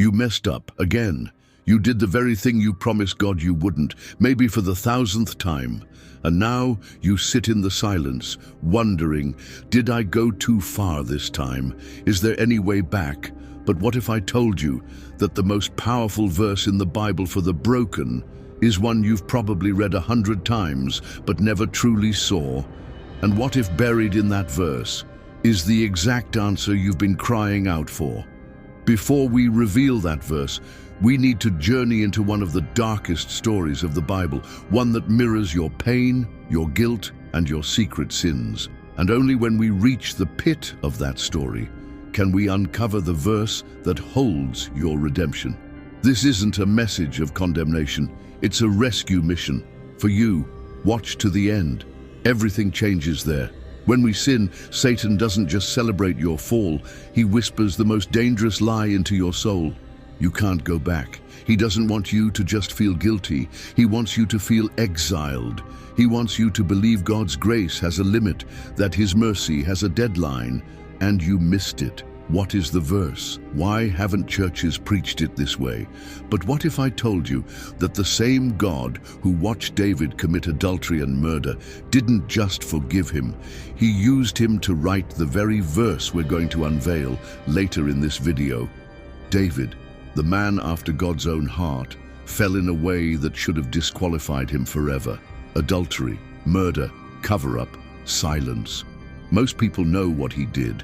You messed up again. You did the very thing you promised God you wouldn't, maybe for the 1,000th time. And now you sit in the silence, wondering, did I go too far this time? Is there any way back? But what if I told you that the most powerful verse in the Bible for the broken is one you've probably read 100 times but never truly saw? And what if buried in that verse is the exact answer you've been crying out for? Before we reveal that verse, we need to journey into one of the darkest stories of the Bible, one that mirrors your pain, your guilt, and your secret sins. And only when we reach the pit of that story can we uncover the verse that holds your redemption. This isn't a message of condemnation, it's a rescue mission. For you, watch to the end. Everything changes there. When we sin, Satan doesn't just celebrate your fall, he whispers the most dangerous lie into your soul. You can't go back. He doesn't want you to just feel guilty. He wants you to feel exiled. He wants you to believe God's grace has a limit, that His mercy has a deadline, and you missed it. What is the verse? Why haven't churches preached it this way? But what if I told you that the same God who watched David commit adultery and murder didn't just forgive him, He used him to write the very verse we're going to unveil later in this video. David, the man after God's own heart, fell in a way that should have disqualified him forever. Adultery, murder, cover-up, silence. Most people know what he did,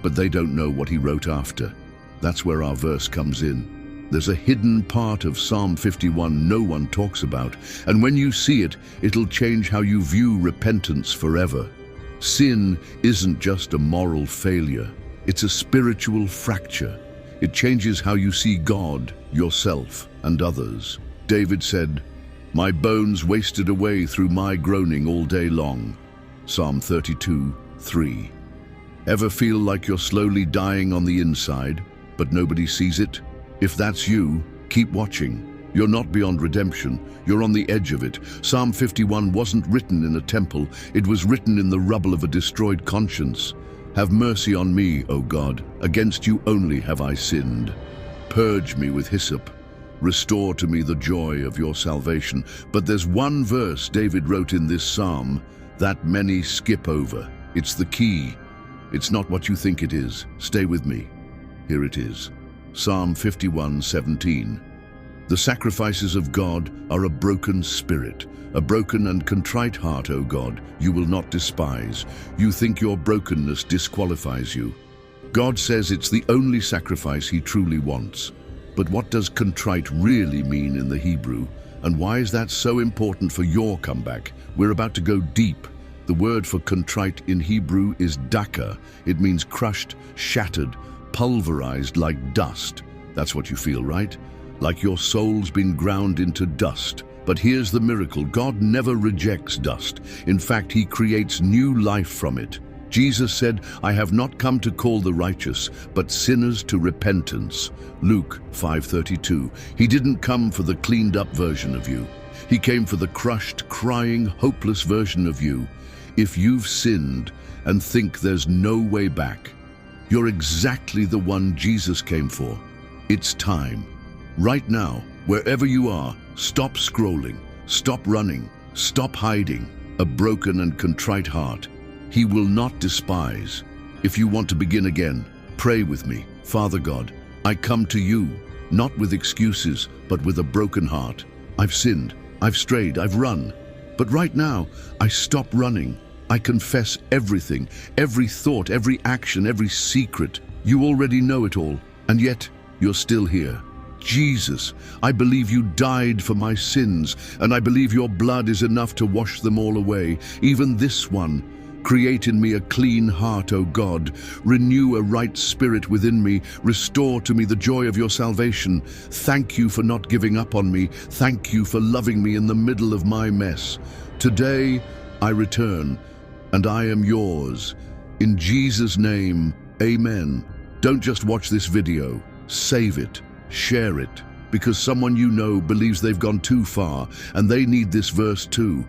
but they don't know what he wrote after. That's where our verse comes in. There's a hidden part of Psalm 51 no one talks about, and when you see it, it'll change how you view repentance forever. Sin isn't just a moral failure, it's a spiritual fracture. It changes how you see God, yourself, and others. David said, "My bones wasted away through my groaning all day long." Psalm 32:3. Ever feel like you're slowly dying on the inside, but nobody sees it? If that's you, keep watching. You're not beyond redemption, you're on the edge of it. Psalm 51 wasn't written in a temple, it was written in the rubble of a destroyed conscience. Have mercy on me, O God, against you only have I sinned. Purge me with hyssop, restore to me the joy of your salvation. But there's one verse David wrote in this psalm that many skip over. It's the key. It's not what you think it is. Stay with me. Here it is. Psalm 51:17. The sacrifices of God are a broken spirit, a broken and contrite heart, O God, you will not despise. You think your brokenness disqualifies you. God says it's the only sacrifice He truly wants. But what does contrite really mean in the Hebrew? And why is that so important for your comeback? We're about to go deep. The word for contrite in Hebrew is daka. It means crushed, shattered, pulverized like dust. That's what you feel, right? Like your soul's been ground into dust. But here's the miracle. God never rejects dust. In fact, He creates new life from it. Jesus said, "I have not come to call the righteous, but sinners to repentance." Luke 5:32. He didn't come for the cleaned up version of you. He came for the crushed, crying, hopeless version of you. If you've sinned and think there's no way back, you're exactly the one Jesus came for. It's time. Right now, wherever you are, stop scrolling, stop running, stop hiding. A broken and contrite heart He will not despise. If you want to begin again, pray with me. Father God, I come to you, not with excuses, but with a broken heart. I've sinned, I've strayed, I've run. But right now, I stop running. I confess everything, every thought, every action, every secret. You already know it all, and yet you're still here. Jesus, I believe you died for my sins, and I believe your blood is enough to wash them all away, even this one. Create in me a clean heart, O God. Renew a right spirit within me. Restore to me the joy of your salvation. Thank you for not giving up on me. Thank you for loving me in the middle of my mess. Today, I return, and I am yours. In Jesus' name, amen. Don't just watch this video. Save it. Share it. Because someone you know believes they've gone too far, and they need this verse too.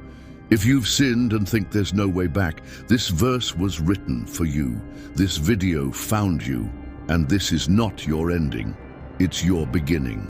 If you've sinned and think there's no way back, this verse was written for you. This video found you, and this is not your ending. It's your beginning.